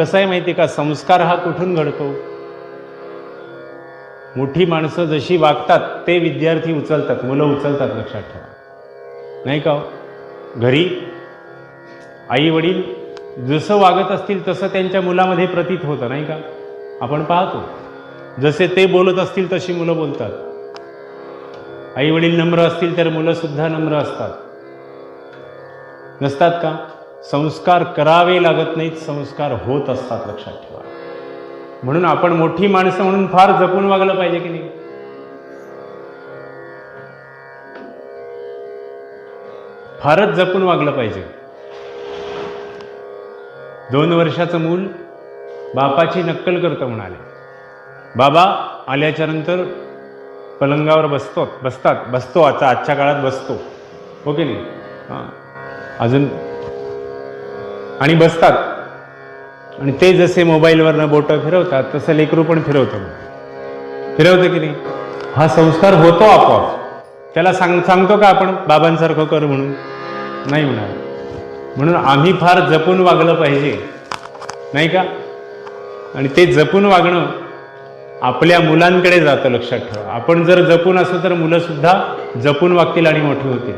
कसं आहे माहिती का, संस्कार हा कुठून घडतो? मोठी माणसं जशी वागतात ते विद्यार्थी उचलतात, मुलं उचलतात, लक्षात ठेवा. नाही का? घरी आई वडील जसं वागत असतील तसं त्यांच्या मुलामध्ये प्रतीत होतं, नाही का? आपण पाहतो जसे ते बोलत असतील तशी मुलं बोलतात. आई वडील नम्र असतील तर मुलं सुद्धा नम्र असतात, नसतात का? संस्कार करावे लागत नाहीत, संस्कार होत असतात, लक्षात ठेवा. म्हणून आपण मोठी माणसं म्हणून फार जपून वागलं पाहिजे की नाही? फारच जपून वागलं पाहिजे. 2 वर्षाचं मूल बापाची नक्कल करतं म्हणाले. बाबा आल्याच्या नंतर पलंगावर बसतो, आजच्या काळात बसतो, हो की नाही? अजून आणि बसतात, आणि ते जसे मोबाईलवरनं बोटं फिरवतात तसं लेकरू पण फिरवतं की नाही? हा संस्कार होतो आपोआप. त्याला सांगतो का आपण बाबांसारखं कर म्हणून? नाही म्हणणार. म्हणून आम्ही फार जपून वागलं पाहिजे, नाही का? आणि ते जपून वागणं आपल्या मुलांकडे जातं, लक्षात ठेवा. आपण जर जपून असू तर मुलं सुद्धा जपून वागतील आणि मोठी होतील.